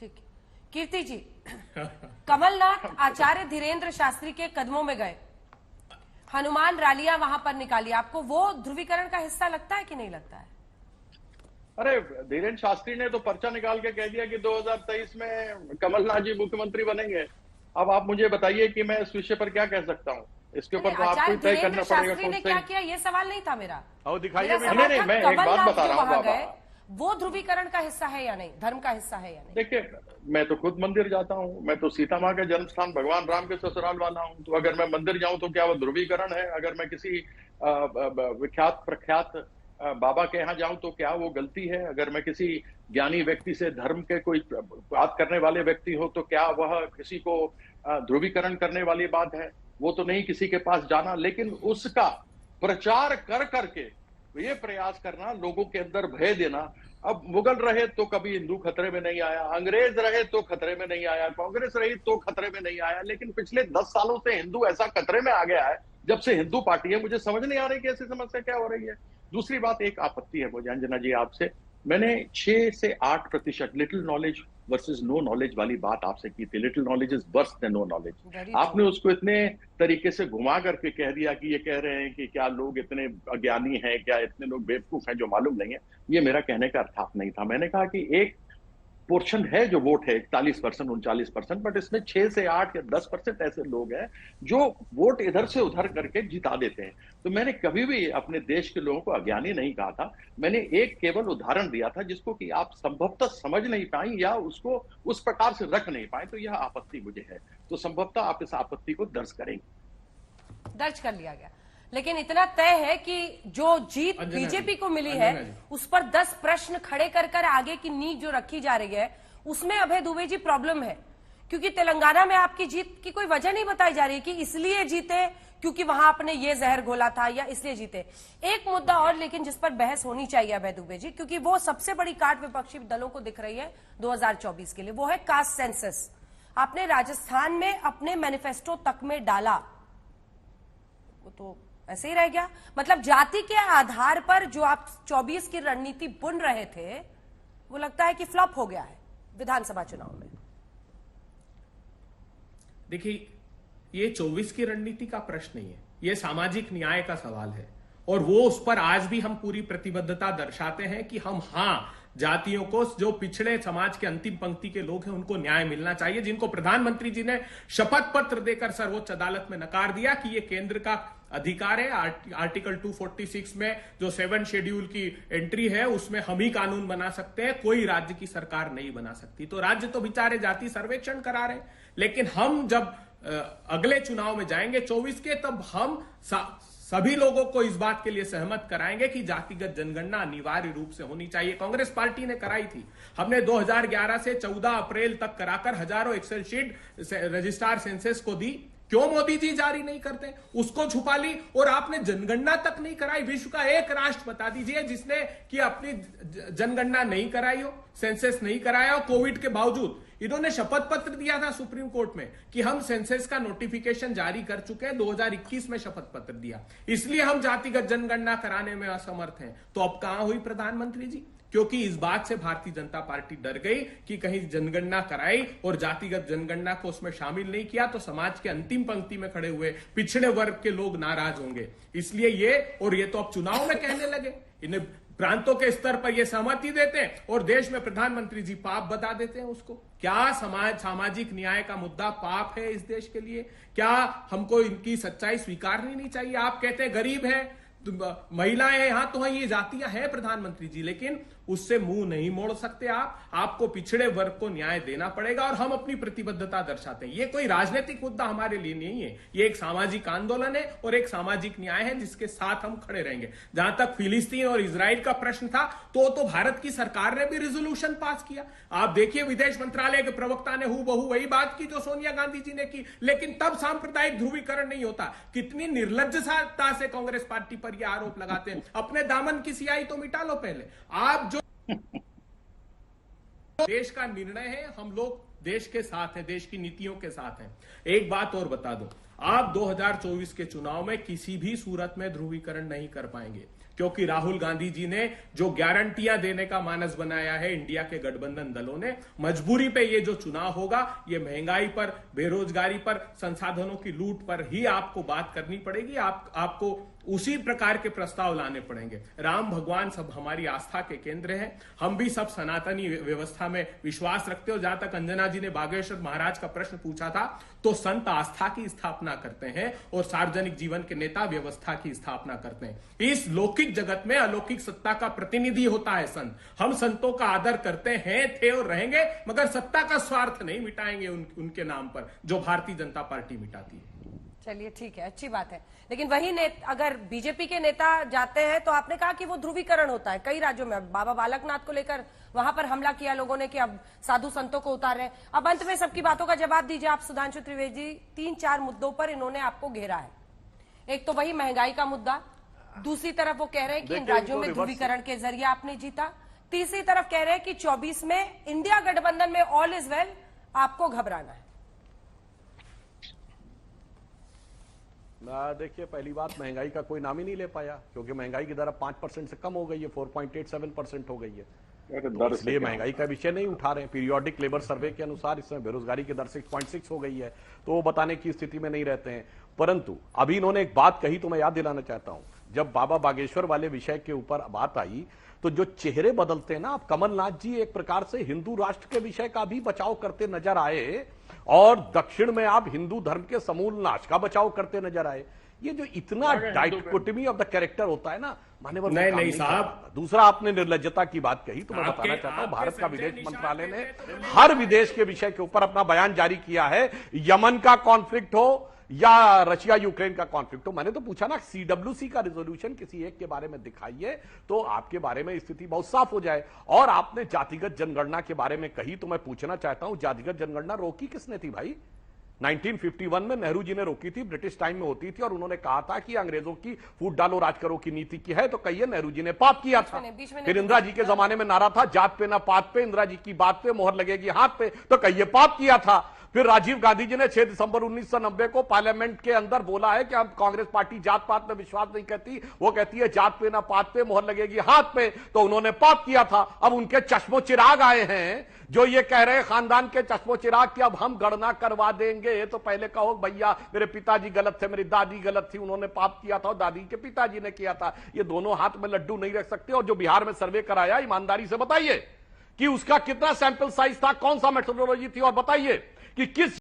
ठीक है। कीर्ति जी, कमलनाथ आचार्य धीरेन्द्र शास्त्री के कदमों में गए, हनुमान रैलियां वहां पर निकाली, आपको वो ध्रुवीकरण का हिस्सा लगता है कि नहीं लगता है? अरे धीरेन्द्र शास्त्री ने तो पर्चा निकाल के कह दिया कि 2023 में कमलनाथ जी मुख्यमंत्री बनेंगे। अब आप मुझे बताइए कि मैं इस विषय पर क्या कह सकता हूँ। इसके ऊपर तो आपको तय करना पड़ेगा। शास्त्री ने क्या किया, ये सवाल नहीं था मेरा। दिखाइए। नहीं, मैं एक बात बता रहा हूँ बाबा, वो ध्रुवीकरण का हिस्सा है या नहीं, धर्म का हिस्सा है या नहीं? देखिए, मैं तो खुद मंदिर जाता हूँ, मैं तो सीता माँ का जन्म स्थान भगवान राम के ससुराल वाला हूँ। तो अगर मैं मंदिर जाऊं तो क्या वो ध्रुवीकरण है? अगर मैं किसी विख्यात प्रख्यात बाबा के यहाँ जाऊं तो क्या वो गलती है? अगर मैं किसी ज्ञानी व्यक्ति से धर्म के कोई बात करने वाले व्यक्ति हो तो क्या वह किसी को ध्रुवीकरण करने वाली बात है? वो तो नहीं किसी के पास जाना, लेकिन उसका प्रचार कर करके ये प्रयास करना, लोगों के अंदर भय देना। अब मुगल रहे तो कभी हिंदू खतरे में नहीं आया, अंग्रेज रहे तो खतरे में नहीं आया, कांग्रेस रही तो खतरे में नहीं आया, लेकिन पिछले 10 सालों से हिंदू ऐसा खतरे में आ गया है जब से हिंदू पार्टी है। मुझे समझ नहीं आ रही कि ऐसी समस्या क्या हो रही है। दूसरी बात, एक आपत्ति है मुझे अंजना जी आपसे, मैंने 6 से 8% little knowledge versus no knowledge वाली बात आपसे की थी। Little knowledge is worse than no knowledge. आपने उसको इतने तरीके से घुमा करके कह दिया कि ये कह रहे हैं कि क्या लोग इतने अज्ञानी हैं, क्या इतने लोग बेवकूफ हैं जो मालूम नहीं है। ये मेरा कहने का अर्थात नहीं था। मैंने कहा कि एक पोर्शन है जो वोट है 41% 39%, बट इसमें 6 से 8 या 10% ऐसे लोग हैं जो वोट इधर से उधर करके जिता देते हैं। तो मैंने कभी भी अपने देश के लोगों को अज्ञानी नहीं कहा था। मैंने एक केवल उदाहरण दिया था जिसको कि आप संभवतः समझ नहीं पाई या उसको उस प्रकार से रख नहीं पाए, तो यह आपत्ति मुझे है। तो संभवतः आप इस आपत्ति को दर्ज करेंगे। दर्ज कर लिया गया, लेकिन इतना तय है कि जो जीत बीजेपी को मिली है उस पर 10 प्रश्न खड़े कर कर आगे की नींव जो रखी जा रही है उसमें अभय दुबे जी प्रॉब्लम है, क्योंकि तेलंगाना में आपकी जीत की कोई वजह नहीं बताई जा रही कि इसलिए जीते क्योंकि वहां आपने ये जहर घोला था या इसलिए जीते। एक मुद्दा और लेकिन जिस पर बहस होनी चाहिए अभय दुबे जी, क्योंकि वो सबसे बड़ी काट विपक्षी दलों को दिख रही है 2024 के लिए, वो है कास्ट सेंसस। आपने राजस्थान में अपने मैनिफेस्टो तक में डाला, वो तो ऐसे ही रह गया। मतलब जाति के आधार पर जो आप 24 की रणनीति बुन रहे थे वो लगता है कि फ्लॉप हो गया है विधानसभा चुनाव में। देखिए, ये 24 की रणनीति का प्रश्न नहीं है, ये सामाजिक न्याय का सवाल है, और वो उस पर आज भी हम पूरी प्रतिबद्धता दर्शाते हैं कि हम जातियों को, जो पिछड़े समाज के अंतिम पंक्ति के लोग हैं, उनको न्याय मिलना चाहिए, जिनको प्रधानमंत्री जी ने शपथ पत्र देकर सर्वोच्च अदालत में नकार दिया कि ये केंद्र का अधिकार है। आर्टिकल 246 में जो 7 शेड्यूल की एंट्री है उसमें हम ही कानून बना सकते हैं, कोई राज्य की सरकार नहीं बना सकती। तो राज्य तो बेचारे जाति सर्वेक्षण करा रहे, लेकिन हम जब अगले चुनाव में जाएंगे 24 के, तब हम सभी लोगों को इस बात के लिए सहमत कराएंगे कि जातिगत जनगणना अनिवार्य रूप से होनी चाहिए। कांग्रेस पार्टी ने कराई थी, हमने 2011 से 14 अप्रैल तक कराकर हजारों एक्सेल शीट रजिस्ट्रार सेंसस को दी। क्यों मोदी जी जारी नहीं करते? उसको छुपा ली, और आपने जनगणना तक नहीं कराई। विश्व का एक राष्ट्र बता दीजिए जिसने कि अपनी जनगणना नहीं कराई हो, सेंसस नहीं कराया हो, कोविड के बावजूद। इन्होंने शपथ पत्र दिया था सुप्रीम कोर्ट में कि हम सेंसस का नोटिफिकेशन जारी कर चुके हैं, 2021 में शपथ पत्र दिया, इसलिए हम जातिगत जनगणना कराने में असमर्थ हैं। तो अब कहां हुई प्रधानमंत्री जी? क्योंकि इस बात से भारतीय जनता पार्टी डर गई कि कहीं जनगणना कराई और जातिगत जनगणना को उसमें शामिल नहीं किया तो समाज के अंतिम पंक्ति में खड़े हुए पिछड़े वर्ग के लोग नाराज होंगे। इसलिए ये तो अब चुनाव में कहने लगे, इन्हें प्रांतों के स्तर पर ये सहमति देते हैं और देश में प्रधानमंत्री जी पाप बता देते हैं उसको। क्या सामाजिक न्याय का मुद्दा पाप है इस देश के लिए? क्या हमको इनकी सच्चाई स्वीकारनी नहीं चाहिए? आप कहते हैं गरीब है, महिलाएं यहां तो है, ये जातियां हैं प्रधानमंत्री जी, लेकिन उससे मुंह नहीं मोड़ सकते आपको पिछड़े वर्ग को न्याय देना पड़ेगा, और हम अपनी प्रतिबद्धता दर्शाते हैं। ये कोई राजनीतिक मुद्दा हमारे लिए नहीं है, ये एक सामाजिक आंदोलन है और एक सामाजिक न्याय है जिसके साथ हम खड़े रहेंगे। जहां तक फिलिस्तीन और इजराइल का प्रश्न था तो भारत की सरकार ने भी रेजोल्यूशन पास किया। आप देखिए, विदेश मंत्रालय के प्रवक्ता ने हूबहू वही बात की जो सोनिया गांधी जी ने की, लेकिन तब सांप्रदायिक ध्रुवीकरण नहीं होता। कितनी निर्लज्जता से कांग्रेस पार्टी पर यह आरोप लगाते हैं। अपने दामन की सियाही तो मिटा लो पहले। आप जो देश का निर्णय है, हम लोग देश के साथ हैं, देश की नीतियों के साथ हैं। एक बात और बता दो, आप 2024 के चुनाव में किसी भी सूरत में ध्रुवीकरण नहीं कर पाएंगे, क्योंकि राहुल गांधी जी ने जो गारंटियां देने का मानस बनाया है इंडिया के गठबंधन दलों ने, मजबूरी पे ये जो चुनाव होगा ये महंगाई पर, बेरोजगारी पर, संसाधनों की लूट पर ही आपको बात करनी पड़ेगी। आपको उसी प्रकार के प्रस्ताव लाने पड़ेंगे। राम भगवान सब हमारी आस्था के केंद्र हैं, हम भी सब सनातनी व्यवस्था में विश्वास रखते हो। जहां तक अंजना जी ने बागेश्वर महाराज का प्रश्न पूछा था, तो संत आस्था की स्थापना करते हैं और सार्वजनिक जीवन के नेता व्यवस्था की स्थापना करते हैं। इस लौकिक जगत में अलौकिक सत्ता का प्रतिनिधि होता है संत। हम संतों का आदर करते हैं, थे और रहेंगे, मगर सत्ता का स्वार्थ नहीं मिटाएंगे उनके नाम पर, जो भारतीय जनता पार्टी मिटाती है। चलिए ठीक है, अच्छी बात है। लेकिन वही अगर बीजेपी के नेता जाते हैं तो आपने कहा कि वो ध्रुवीकरण होता है कई राज्यों में। बाबा बालकनाथ को लेकर वहां पर हमला किया लोगों ने कि अब साधु संतों को उतार रहे हैं। अब अंत में सबकी बातों का जवाब दीजिए आप सुधांशु त्रिवेदी जी। 3-4 मुद्दों पर इन्होंने आपको घेरा है। एक तो वही महंगाई का मुद्दा, दूसरी तरफ वो कह रहे हैं कि इन राज्यों में ध्रुवीकरण के जरिए आपने जीता, तीसरी तरफ कह रहे हैं कि 24 में इंडिया गठबंधन में ऑल इज वेल, आपको घबराना है। देखिए, पहली बात, महंगाई का कोई नाम ही नहीं ले पाया, क्योंकि महंगाई की दर 5% से कम हो गई है, 4.87% हो गई है। तो इसलिए महंगाई का विषय नहीं उठा रहे हैं। पीरियोडिक लेबर सर्वे के अनुसार इस समय बेरोजगारी की दर 6.6 हो गई है, तो वो बताने की स्थिति में नहीं रहते हैं। परंतु अभी इन्होंने एक बात कही तो मैं याद दिलाना चाहता हूं। जब बाबा बागेश्वर वाले विषय के ऊपर बात आई तो जो चेहरे बदलते हैं ना, आप कमलनाथ जी एक प्रकार से हिंदू राष्ट्र के विषय का भी बचाव करते नजर आए और दक्षिण में आप हिंदू धर्म के समूल नाश का बचाव करते नजर आए। ये जो इतना डाइकोटमी ऑफ द कैरेक्टर होता है ना, मान्यवर नहीं साहब। दूसरा, आपने निर्लज्जता की बात कही तो मैं बताना चाहता हूं, भारत का विदेश मंत्रालय ने हर विदेश के विषय के ऊपर अपना बयान जारी किया है। यमन का कॉन्फ्लिक्ट हो या रशिया यूक्रेन का कॉन्फ्लिक्ट हो, मैंने तो पूछा ना, CWC का रिजोल्यूशन किसी एक के बारे में दिखाइए तो आपके बारे में स्थिति बहुत साफ हो जाए। और आपने जातिगत जनगणना के बारे में कही तो मैं पूछना चाहता हूं, जातिगत जनगणना रोकी किसने थी भाई? 1951 में नेहरू जी ने रोकी थी, ब्रिटिश टाइम में होती थी, और उन्होंने कहा था कि अंग्रेजों की फूट डालो राज करो की नीति की है, तो कहिए नेहरू जी ने पाप किया था। फिर इंदिरा जी के जमाने में नारा था जात पे ना पात पे, इंदिरा जी की बात पे मोहर लगेगी हाथ पे, तो कहिए पाप किया था। फिर राजीव गांधी जी ने 6 दिसंबर 1990 को पार्लियामेंट के अंदर बोला है कि हम कांग्रेस पार्टी जात पात में विश्वास नहीं करती, वो कहती है जात पे ना पात पे मोहर लगेगी हाथ पे, तो उन्होंने पाप किया था। अब उनके चश्मो चिराग आए हैं जो ये कह रहे हैं, खानदान के चश्मो चिराग की अब हम गणना करवा देंगे। तो पहले कहो भैया मेरे पिताजी गलत थे, मेरी दादी गलत थी, उन्होंने पाप किया था और दादी के पिताजी ने किया था। ये दोनों हाथ में लड्डू नहीं रख सकते। और जो बिहार में सर्वे कराया, ईमानदारी से बताइए कि उसका कितना सैंपल साइज था, कौन सा मेथोडोलॉजी थी, और बताइए कि किस